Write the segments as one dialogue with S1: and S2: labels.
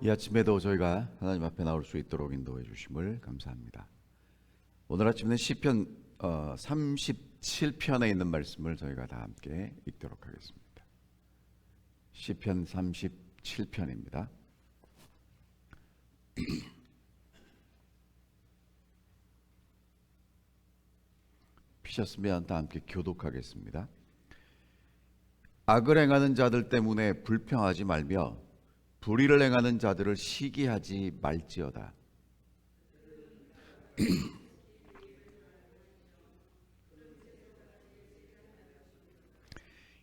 S1: 이 아침에도 저희가 하나님 앞에 나올 수 있도록 인도해 주심을 감사합니다. 오늘 아침에는 시편 37편에 있는 말씀을 저희가 다 함께 읽도록 하겠습니다. 시편 37편입니다. 피셨으면 다 함께 교독하겠습니다. 악을 행하는 자들 때문에 불평하지 말며 불의를 행하는 자들을 시기하지 말지어다.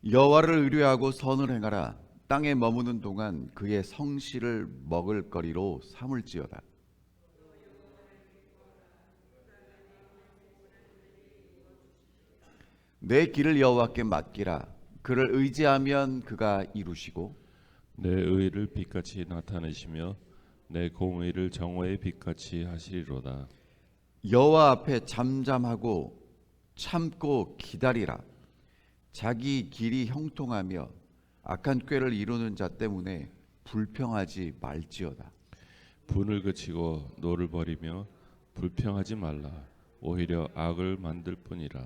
S1: 여호와를 의뢰하고 선을 행하라. 땅에 머무는 동안 그의 성실을 먹을거리로 삼을지어다. 내 길을 여호와께 맡기라. 그를 의지하면 그가 이루시고
S2: 내 의를 빛같이 나타내시며 내 공의를 정오의 빛같이 하시리로다.
S1: 여호와 앞에 잠잠하고 참고 기다리라. 자기 길이 형통하며 악한 꾀를 이루는 자 때문에 불평하지 말지어다.
S2: 분을 그치고 노를 버리며 불평하지 말라. 오히려 악을 만들 뿐이라.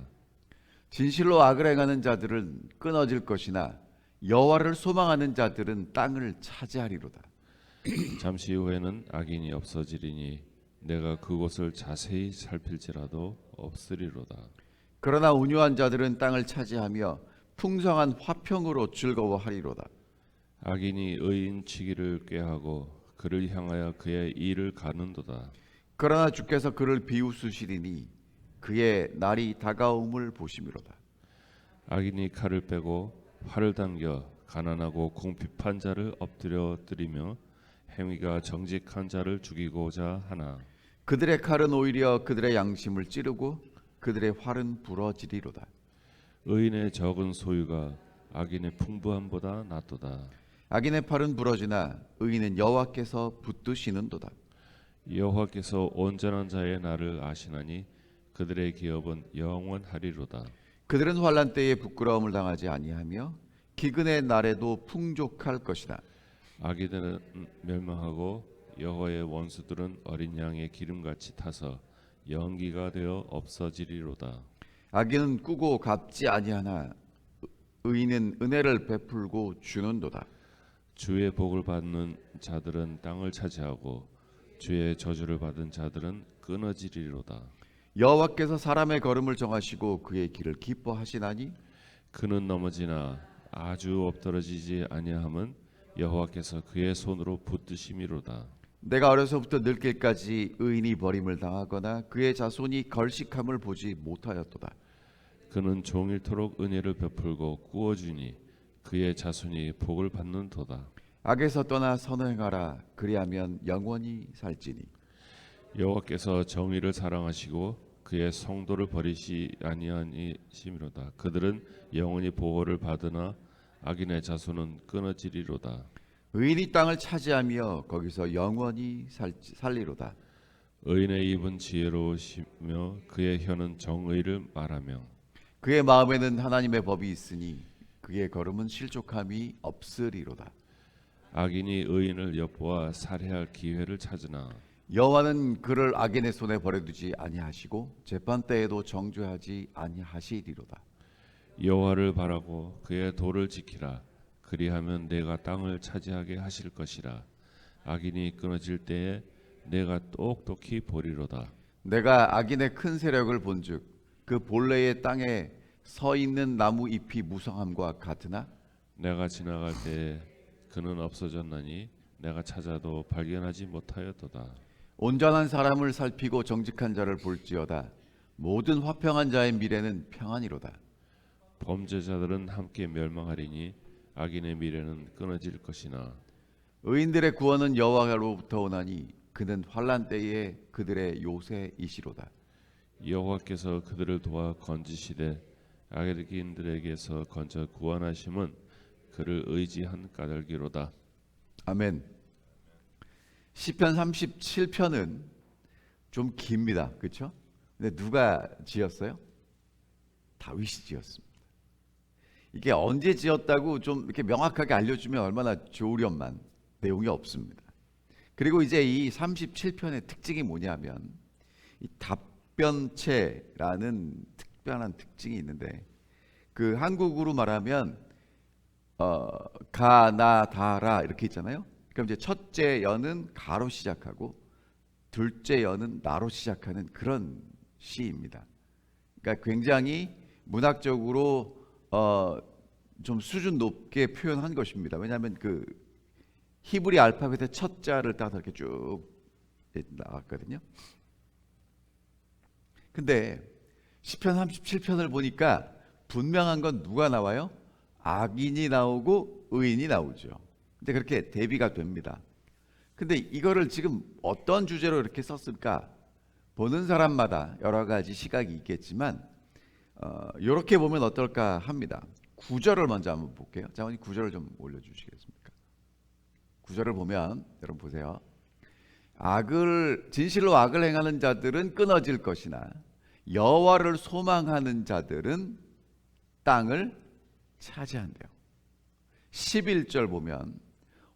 S1: 진실로 악을 행하는 자들은 끊어질 것이나 여호와를 소망하는 자들은 땅을 차지하리로다.
S2: 잠시 후에는 악인이 없어지리니 내가 그곳을 자세히 살필지라도 없으리로다.
S1: 그러나 온유한 자들은 땅을 차지하며 풍성한 화평으로 즐거워하리로다.
S2: 악인이 의인 치기를 꾀하고 그를 향하여 그의 일을 가는도다.
S1: 그러나 주께서 그를 비웃으시리니 그의 날이 다가옴을 보심이로다.
S2: 악인이 칼을 빼고 활을 당겨 가난하고 궁핍한 자를 엎드려뜨리며 행위가 정직한 자를 죽이고자 하나.
S1: 그들의 칼은 오히려 그들의 양심을 찌르고 그들의 활은 부러지리로다.
S2: 의인의 적은 소유가 악인의 풍부함보다 낫도다.
S1: 악인의 팔은 부러지나 의인은 여호와께서 붙드시는도다.
S2: 여호와께서 온전한 자의 날을 아시나니 그들의 기업은 영원하리로다.
S1: 그들은 환난 때에 부끄러움을 당하지 아니하며 기근의 날에도 풍족할 것이다.
S2: 악인들은 멸망하고 여호와의 원수들은 어린 양의 기름같이 타서 연기가 되어 없어지리로다.
S1: 악인은 꾸고 갚지 아니하나 의인은 은혜를 베풀고 주는도다.
S2: 주의 복을 받는 자들은 땅을 차지하고 주의 저주를 받은 자들은 끊어지리로다.
S1: 여호와께서 사람의 걸음을 정하시고 그의 길을 기뻐하시나니
S2: 그는 넘어지나 아주 엎드러지지 아니함은 여호와께서 그의 손으로 붙드심이로다.
S1: 내가 어려서부터 늙길까지 의인이 버림을 당하거나 그의 자손이 걸식함을 보지 못하였도다.
S2: 그는 종일토록 은혜를 베풀고 꾸어주니 그의 자손이 복을 받는도다.
S1: 악에서 떠나 선을 행하라. 그리하면 영원히 살지니.
S2: 여호와께서 정의를 사랑하시고 그의 성도를 버리시 아니하심이로다. 그들은 영원히 보호를 받으나 악인의 자손은 끊어지리로다.
S1: 의인이 땅을 차지하며 거기서 영원히 살리로다.
S2: 의인의 입은 지혜로우시며 그의 혀는 정의를 말하며
S1: 그의 마음에는 하나님의 법이 있으니 그의 걸음은 실족함이 없으리로다.
S2: 악인이 의인을 엿보아 살해할 기회를 찾으나
S1: 여호와는 그를 악인의 손에 버려두지 아니하시고 재판 때에도 정죄하지 아니하시리로다.
S2: 여호와를 바라고 그의 도를 지키라. 그리하면 내가 땅을 차지하게 하실 것이라. 악인이 끊어질 때에 내가 똑똑히 보리로다.
S1: 내가 악인의 큰 세력을 본즉 그 본래의 땅에 서 있는 나무 잎이 무성함과 같으나
S2: 내가 지나갈 때에 그는 없어졌나니 내가 찾아도 발견하지 못하였도다.
S1: 온전한 사람을 살피고 정직한 자를 볼지어다. 모든 화평한 자의 미래는 평안이로다.
S2: 범죄자들은 함께 멸망하리니 악인의 미래는 끊어질 것이나
S1: 의인들의 구원은 여호와로부터 오나니 그는 환난 때에 그들의 요새이시로다.
S2: 여호와께서 그들을 도와 건지시되 악인들에게서 건져 구원하심은 그를 의지한 까닭이로다.
S1: 아멘. 시편 37편은 좀 깁니다. 그렇죠? 근데 누가 지었어요? 다윗이 지었습니다. 이게 언제 지었다고 좀 이렇게 명확하게 알려주면 얼마나 좋으련만 내용이 없습니다. 그리고 이제 이 37편의 특징이 뭐냐면 이 답변체라는 특별한 특징이 있는데, 그 한국으로 말하면 가, 나, 다라 이렇게 있잖아요. 그럼 이제 첫째 여는 가로 시작하고 둘째 여는 나로 시작하는 그런 시입니다. 그러니까 굉장히 문학적으로 좀 수준 높게 표현한 것입니다. 왜냐하면 그 히브리 알파벳의 첫 자를 따서 이렇게 쭉 나왔거든요. 근데 시편 37편을 보니까 분명한 건 누가 나와요? 악인이 나오고 의인이 나오죠. 근데 그렇게 대비가 됩니다. 근데 이거를 지금 어떤 주제로 이렇게 썼을까? 보는 사람마다 여러 가지 시각이 있겠지만 이렇게 보면 어떨까 합니다. 9절을 먼저 한번 볼게요. 장원님 9절을 좀 올려주시겠습니까? 9절을 보면 여러분 보세요. 진실로 악을 행하는 자들은 끊어질 것이나 여호와를 소망하는 자들은 땅을 차지한대요. 11절 보면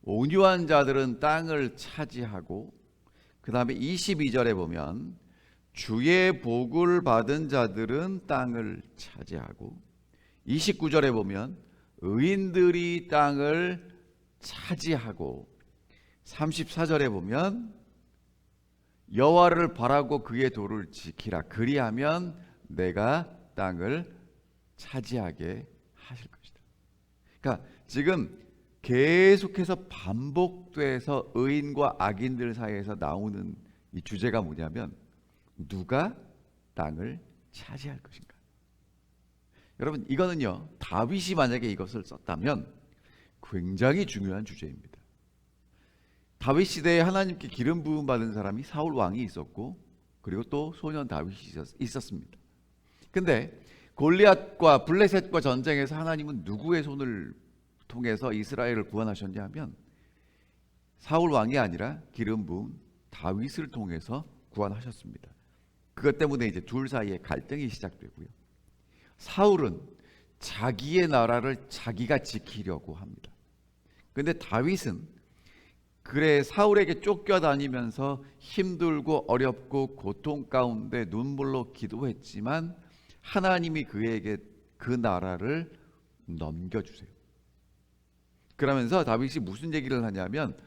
S1: 온유한 자들은 땅을 차지하고, 그 다음에 22절에 보면 주의 복을 받은 자들은 땅을 차지하고, 29절에 보면 의인들이 땅을 차지하고, 34절에 보면 여호와를 바라고 그의 도를 지키라, 그리하면 내가 땅을 차지하게 하실 것이다. 그러니까 지금 계속해서 반복돼서 의인과 악인들 사이에서 나오는 이 주제가 뭐냐면 누가 땅을 차지할 것인가. 여러분 이거는요, 다윗이 만약에 이것을 썼다면 굉장히 중요한 주제입니다. 다윗 시대에 하나님께 기름 부음 받은 사람이 사울 왕이 있었고, 그리고 또 소년 다윗이 있었습니다. 근데 골리앗과 블레셋과 전쟁에서 하나님은 누구의 손을 통해서 이스라엘을 구원하셨냐 하면 사울 왕이 아니라 기름 부은 다윗을 통해서 구원하셨습니다. 그것 때문에 이제 둘 사이에 갈등이 시작되고요. 사울은 자기의 나라를 자기가 지키려고 합니다. 그런데 다윗은 그래 사울에게 쫓겨다니면서 힘들고 어렵고 고통 가운데 눈물로 기도했지만 하나님이 그에게 그 나라를 넘겨주세요. 그러면서 다윗이 무슨 얘기를 하냐면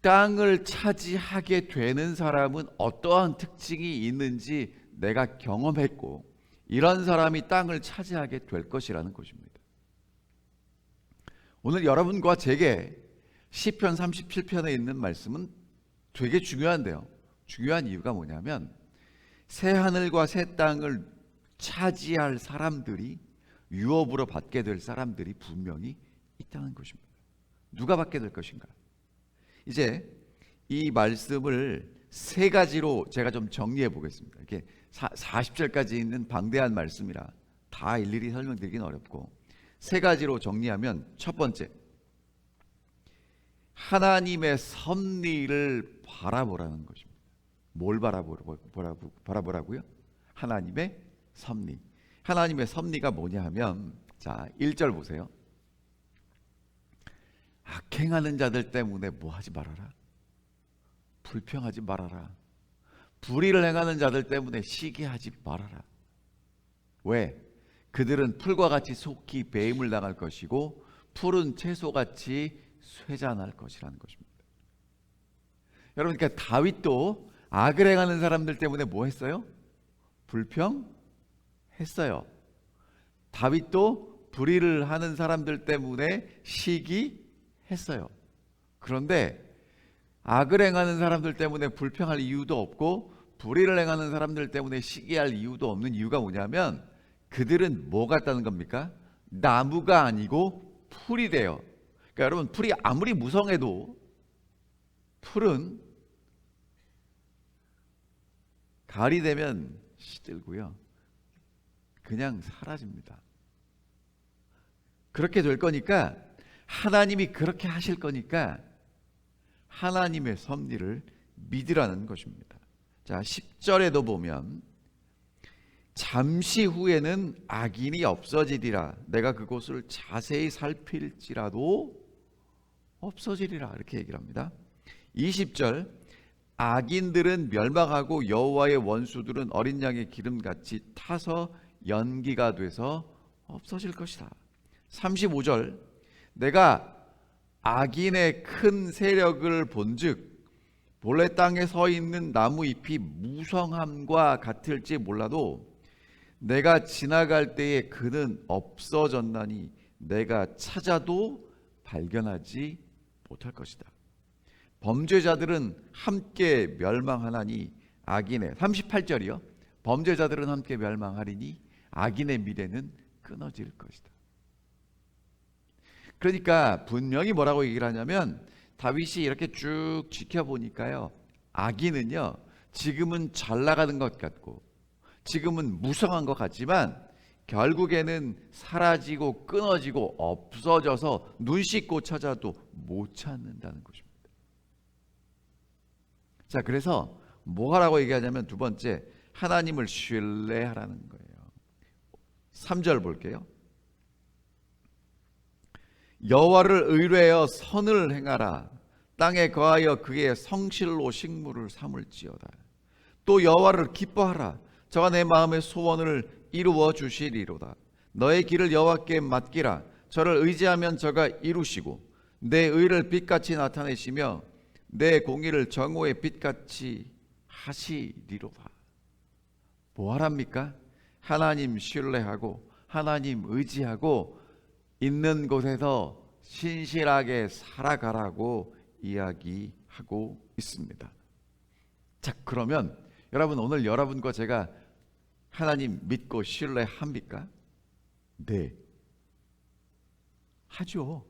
S1: 땅을 차지하게 되는 사람은 어떠한 특징이 있는지 내가 경험했고 이런 사람이 땅을 차지하게 될 것이라는 것입니다. 오늘 여러분과 제게 시편 37편에 있는 말씀은 되게 중요한데요. 중요한 이유가 뭐냐면 새 하늘과 새 땅을 차지할 사람들이, 유업으로 받게 될 사람들이 분명히 있다는 것입니다. 누가 받게 될 것인가? 이제 이 말씀을 세 가지로 제가 좀 정리해 보겠습니다. 이렇게 40절까지 있는 방대한 말씀이라 다 일일이 설명드리긴 어렵고 세 가지로 정리하면, 첫 번째, 하나님의 섭리를 바라보라는 것입니다. 뭘 바라보라고요? 하나님의 섭리. 하나님의 섭리가 뭐냐 하면, 자 1절 보세요. 악행하는 자들 때문에 뭐 하지 말아라. 불평하지 말아라. 불의를 행하는 자들 때문에 시기하지 말아라. 왜? 그들은 풀과 같이 속히 배임을 당할 것이고 푸른 채소같이 쇠잔할 것이라는 것입니다. 여러분, 그러니까 다윗도 악을 행하는 사람들 때문에 뭐 했어요? 불평했어요. 다윗도 불의를 하는 사람들 때문에 시기했어요. 그런데 악을 행하는 사람들 때문에 불평할 이유도 없고 불의를 행하는 사람들 때문에 시기할 이유도 없는 이유가 뭐냐면 그들은 뭐 같다는 겁니까? 나무가 아니고 풀이 돼요. 그러니까 여러분, 풀이 아무리 무성해도 풀은 가을이 되면 시들고요, 그냥 사라집니다. 그렇게 될 거니까, 하나님이 그렇게 하실 거니까 하나님의 섭리를 믿으라는 것입니다. 자 10절에도 보면 잠시 후에는 악인이 없어지리라. 내가 그곳을 자세히 살필지라도 없어지리라. 이렇게 얘기를 합니다. 20절 악인들은 멸망하고 여호와의 원수들은 어린 양의 기름같이 타서 연기가 돼서 없어질 것이다. 35절 내가 악인의 큰 세력을 본즉 본래 땅에 서 있는 나무 잎이 무성함과 같을지 몰라도 내가 지나갈 때에 그는 없어졌나니 내가 찾아도 발견하지 못할 것이다. 범죄자들은 함께 멸망하나니 악인의 38절이요. 범죄자들은 함께 멸망하리니 악인의 미래는 끊어질 것이다. 그러니까 분명히 뭐라고 얘기를 하냐면 다윗이 이렇게 쭉 지켜보니까요. 악인은요. 지금은 잘 나가는 것 같고 지금은 무성한 것 같지만 결국에는 사라지고 끊어지고 없어져서 눈 씻고 찾아도 못 찾는다는 것입니다. 자, 그래서 뭐 하라고 얘기하냐면 두 번째, 하나님을 신뢰하라는 거예요. 3절 볼게요. 여호와를 의뢰하여 선을 행하라. 땅에 거하여 그의 성실로 식물을 삼을지어다. 또 여호와를 기뻐하라. 저가 내 마음의 소원을 이루어 주시리로다. 너의 길을 여호와께 맡기라. 저를 의지하면 저가 이루시고 내 의를 빛같이 나타내시며 내 공의를 정오의 빛같이 하시리로다. 뭐 하랍니까? 하나님 신뢰하고 하나님 의지하고 있는 곳에서 신실하게 살아가라고 이야기하고 있습니다. 자, 그러면 여러분 오늘 여러분과 제가 하나님 믿고 신뢰합니까? 네, 하죠.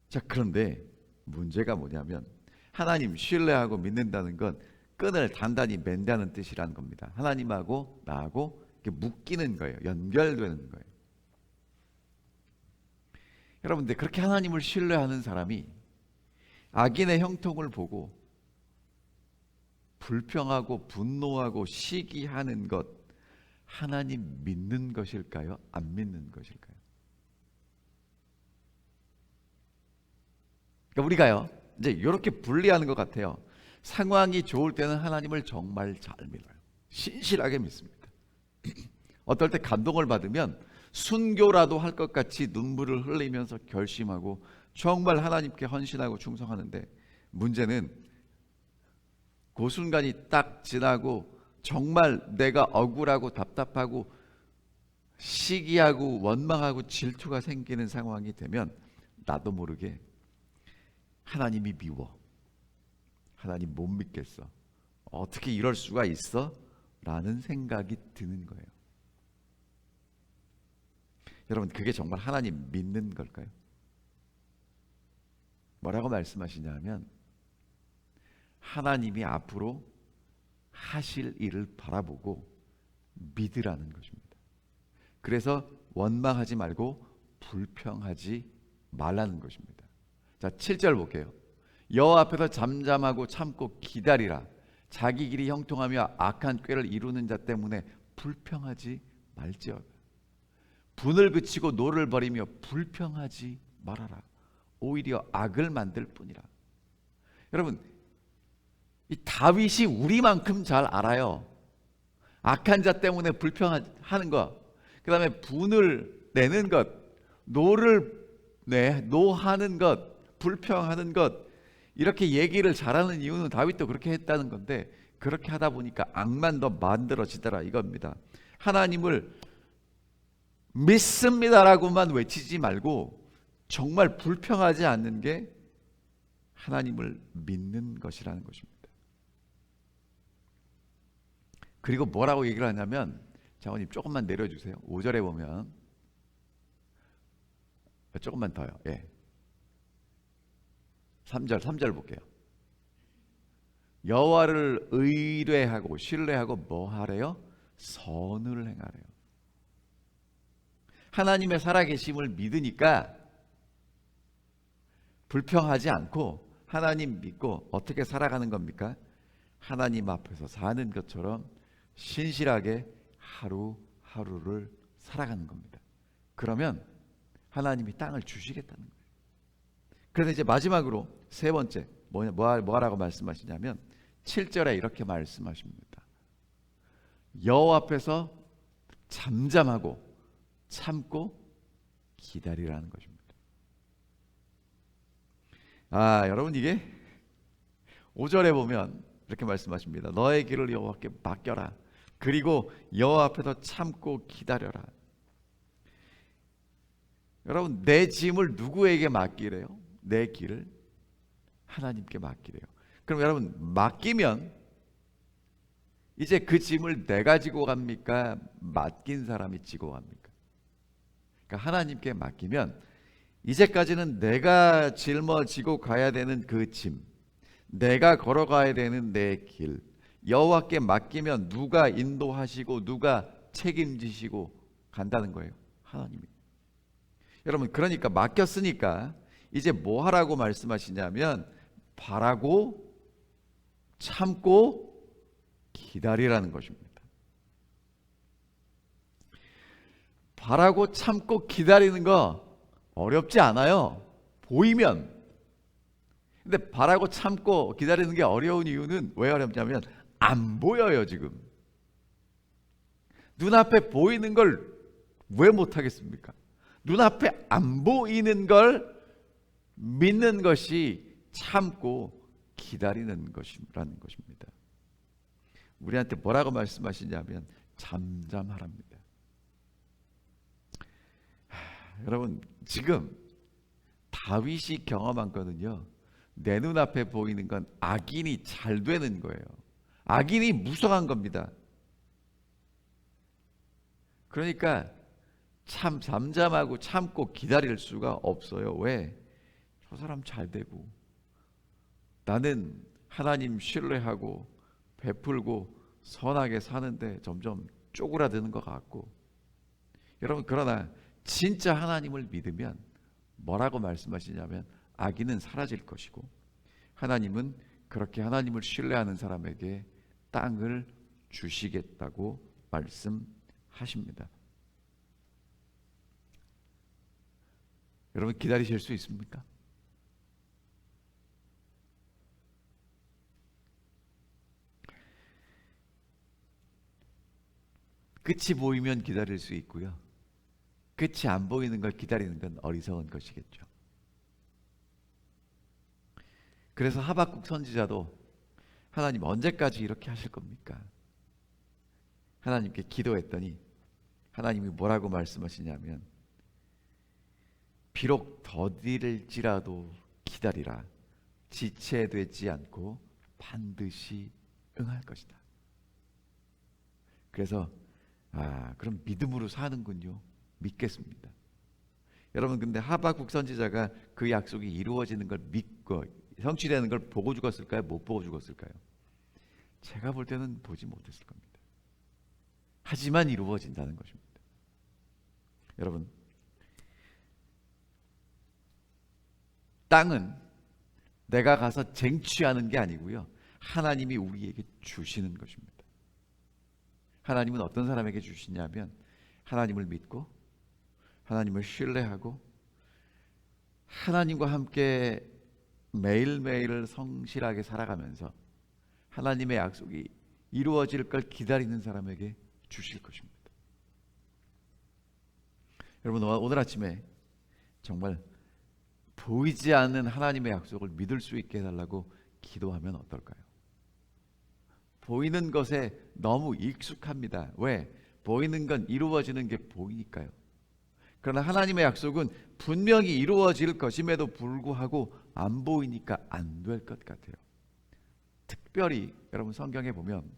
S1: 자, 그런데 문제가 뭐냐면 하나님 신뢰하고 믿는다는 건 끈을 단단히 맨다는 뜻이라는 겁니다. 하나님하고 나하고 이렇게 묶이는 거예요. 연결되는 거예요. 여러분들 그렇게 하나님을 신뢰하는 사람이 악인의 형통을 보고 불평하고 분노하고 시기하는 것 하나님 믿는 것일까요? 안 믿는 것일까요? 그러니까 우리가요 이제 이렇게 분리하는 것 같아요. 상황이 좋을 때는 하나님을 정말 잘 믿어요. 신실하게 믿습니다. 어떨 때 감동을 받으면 순교라도 할 것 같이 눈물을 흘리면서 결심하고 정말 하나님께 헌신하고 충성하는데 문제는 그 순간이 딱 지나고 정말 내가 억울하고 답답하고 시기하고 원망하고 질투가 생기는 상황이 되면 나도 모르게 하나님이 미워. 하나님 못 믿겠어. 어떻게 이럴 수가 있어? 라는 생각이 드는 거예요. 여러분 그게 정말 하나님 믿는 걸까요? 뭐라고 말씀하시냐면 하나님이 앞으로 하실 일을 바라보고 믿으라는 것입니다. 그래서 원망하지 말고 불평하지 말라는 것입니다. 자, 7절 볼게요. 여호와 앞에서 잠잠하고 참고 기다리라. 자기 길이 형통하며 악한 꾀를 이루는 자 때문에 불평하지 말지어다. 분을 그치고 노를 버리며 불평하지 말아라. 오히려 악을 만들 뿐이라. 여러분 이 다윗이 우리만큼 잘 알아요. 악한 자 때문에 불평하는 것, 그 다음에 분을 내는 것, 노하는 것, 불평하는 것, 이렇게 얘기를 잘하는 이유는 다윗도 그렇게 했다는 건데 그렇게 하다 보니까 악만 더 만들어지더라 이겁니다. 하나님을 믿습니다라고만 외치지 말고 정말 불평하지 않는 게 하나님을 믿는 것이라는 것입니다. 그리고 뭐라고 얘기를 하냐면 장모님 조금만 내려주세요. 5절에 보면 조금만 더요. 예. 3절 볼게요. 여호와를 의뢰하고 신뢰하고 뭐 하래요? 선을 행하래요. 하나님의 살아계심을 믿으니까 불평하지 않고 하나님 믿고 어떻게 살아가는 겁니까? 하나님 앞에서 사는 것처럼 신실하게 하루하루를 살아가는 겁니다. 그러면 하나님이 땅을 주시겠다는 거예요. 그래서 이제 마지막으로 세 번째 뭐라고 말씀하시냐면 7절에 이렇게 말씀하십니다. 여호와 앞에서 잠잠하고 참고 기다리라는 것입니다. 여러분 이게 5절에 보면 이렇게 말씀하십니다. 너의 길을 여호와께 맡겨라. 그리고 여호와 앞에서 참고 기다려라. 여러분 내 짐을 누구에게 맡기래요? 내 길을 하나님께 맡기래요. 그럼 여러분 맡기면 이제 그 짐을 내가 지고 갑니까? 맡긴 사람이 지고 갑니까? 그러니까 하나님께 맡기면 이제까지는 내가 짊어지고 가야 되는 그 짐, 내가 걸어가야 되는 내 길, 여호와께 맡기면 누가 인도하시고 누가 책임지시고 간다는 거예요. 하나님이. 여러분 그러니까 맡겼으니까 이제 뭐 하라고 말씀하시냐면 바라고 참고 기다리라는 것입니다. 바라고 참고 기다리는 거 어렵지 않아요. 보이면. 근데 바라고 참고 기다리는 게 어려운 이유는 왜 어렵냐면 안 보여요 지금. 눈앞에 보이는 걸 왜 못하겠습니까? 눈앞에 안 보이는 걸 믿는 것이 참고 기다리는 것이라는 것입니다. 우리한테 뭐라고 말씀하시냐면 잠잠하랍니다. 여러분 지금 다윗이 경험한 거는요, 내 눈앞에 보이는 건 악인이 잘 되는 거예요. 악인이 무성한 겁니다. 그러니까 참 잠잠하고 참고 기다릴 수가 없어요. 왜? 저 사람 잘 되고 나는 하나님 신뢰하고 베풀고 선하게 사는데 점점 쪼그라드는 것 같고. 여러분 그러나 진짜 하나님을 믿으면 뭐라고 말씀하시냐면 악인은 사라질 것이고 하나님은 그렇게 하나님을 신뢰하는 사람에게 땅을 주시겠다고 말씀하십니다. 여러분 기다리실 수 있습니까? 끝이 보이면 기다릴 수 있고요, 끝이 안 보이는 걸 기다리는 건 어리석은 것이겠죠. 그래서 하박국 선지자도 하나님 언제까지 이렇게 하실 겁니까? 하나님께 기도했더니 하나님이 뭐라고 말씀하시냐면 비록 더딜지라도 기다리라. 지체되지 않고 반드시 응할 것이다. 그래서 그럼 믿음으로 사는군요. 믿겠습니다. 여러분 근데 하박국 선지자가 그 약속이 이루어지는 걸 믿고 성취되는 걸 보고 죽었을까요? 못 보고 죽었을까요? 제가 볼 때는 보지 못했을 겁니다. 하지만 이루어진다는 것입니다. 여러분 땅은 내가 가서 쟁취하는 게 아니고요, 하나님이 우리에게 주시는 것입니다. 하나님은 어떤 사람에게 주시냐면 하나님을 믿고 하나님을 신뢰하고 하나님과 함께 매일매일을 성실하게 살아가면서 하나님의 약속이 이루어질 걸 기다리는 사람에게 주실 것입니다. 여러분 오늘 아침에 정말 보이지 않는 하나님의 약속을 믿을 수 있게 해달라고 기도하면 어떨까요? 보이는 것에 너무 익숙합니다. 왜? 보이는 건 이루어지는 게 보이니까요. 그러나 하나님의 약속은 분명히 이루어질 것임에도 불구하고 안 보이니까 안 될 것 같아요. 특별히 여러분 성경에 보면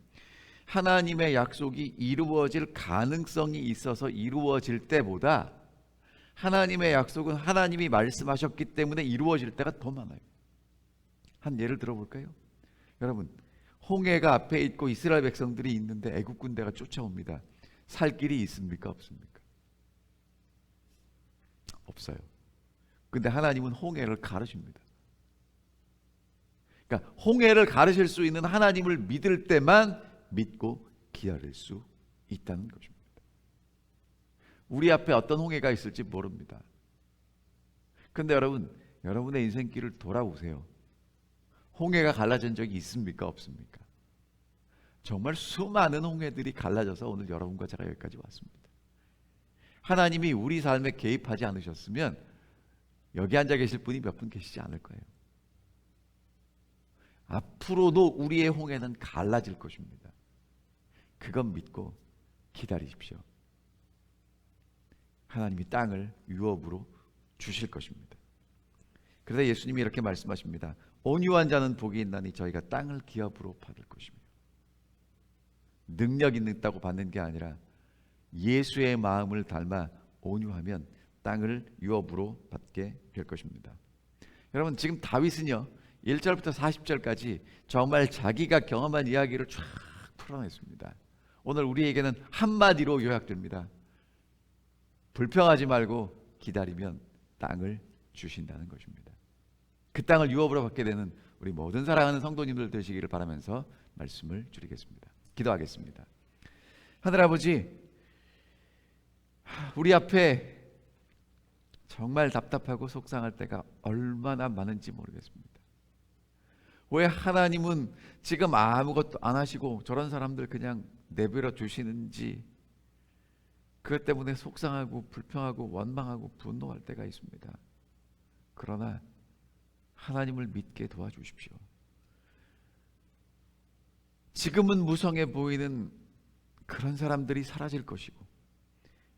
S1: 하나님의 약속이 이루어질 가능성이 있어서 이루어질 때보다 하나님의 약속은 하나님이 말씀하셨기 때문에 이루어질 때가 더 많아요. 한 예를 들어볼까요? 여러분 홍해가 앞에 있고 이스라엘 백성들이 있는데 애국 군대가 쫓아옵니다. 살 길이 있습니까? 없습니까? 없어요. 근데 하나님은 홍해를 가르십니다. 그러니까 홍해를 가르실 수 있는 하나님을 믿을 때만 믿고 기다릴 수 있다는 것입니다. 우리 앞에 어떤 홍해가 있을지 모릅니다. 근데 여러분, 여러분의 인생길을 돌아보세요. 홍해가 갈라진 적이 있습니까? 없습니까? 정말 수많은 홍해들이 갈라져서 오늘 여러분과 제가 여기까지 왔습니다. 하나님이 우리 삶에 개입하지 않으셨으면 여기 앉아 계실 분이 몇 분 계시지 않을 거예요. 앞으로도 우리의 홍해는 갈라질 것입니다. 그건 믿고 기다리십시오. 하나님이 땅을 유업으로 주실 것입니다. 그래서 예수님이 이렇게 말씀하십니다. 온유한 자는 복이 있나니 저희가 땅을 기업으로 받을 것이며, 능력 있다고 받는 게 아니라 예수의 마음을 닮아 온유하면 땅을 유업으로 받게 될 것입니다. 여러분, 지금 다윗은요 1절부터 40절까지 정말 자기가 경험한 이야기를 쫙 풀어냈습니다. 오늘 우리에게는 한마디로 요약됩니다. 불평하지 말고 기다리면 땅을 주신다는 것입니다. 그 땅을 유업으로 받게 되는 우리 모든 사랑하는 성도님들 되시기를 바라면서 말씀을 줄이겠습니다. 기도하겠습니다. 하늘아버지, 우리 앞에 정말 답답하고 속상할 때가 얼마나 많은지 모르겠습니다. 왜 하나님은 지금 아무것도 안 하시고 저런 사람들 그냥 내버려 두시는지, 그것 때문에 속상하고 불평하고 원망하고 분노할 때가 있습니다. 그러나 하나님을 믿게 도와주십시오. 지금은 무성해 보이는 그런 사람들이 사라질 것이고,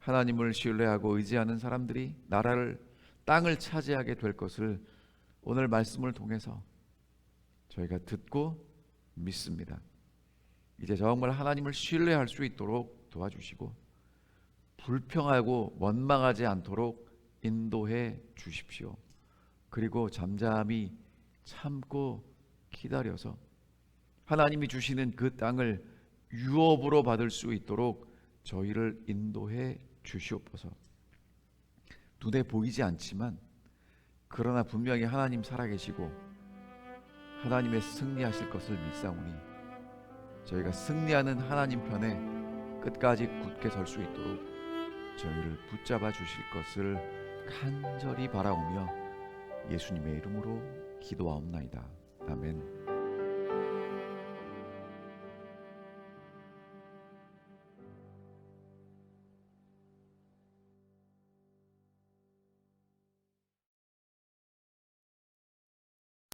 S1: 하나님을 신뢰하고 의지하는 사람들이 나라를, 땅을 차지하게 될 것을 오늘 말씀을 통해서 저희가 듣고 믿습니다. 이제 정말 하나님을 신뢰할 수 있도록 도와주시고 불평하고 원망하지 않도록 인도해 주십시오. 그리고 잠잠히 참고 기다려서 하나님이 주시는 그 땅을 유업으로 받을 수 있도록 저희를 인도해 주시옵소서. 눈에 보이지 않지만 그러나 분명히 하나님 살아계시고 하나님의 승리하실 것을 믿사오니 저희가 승리하는 하나님 편에 끝까지 굳게 설 수 있도록 저희를 붙잡아 주실 것을 간절히 바라오며 예수님의 이름으로 기도하옵나이다. 아멘.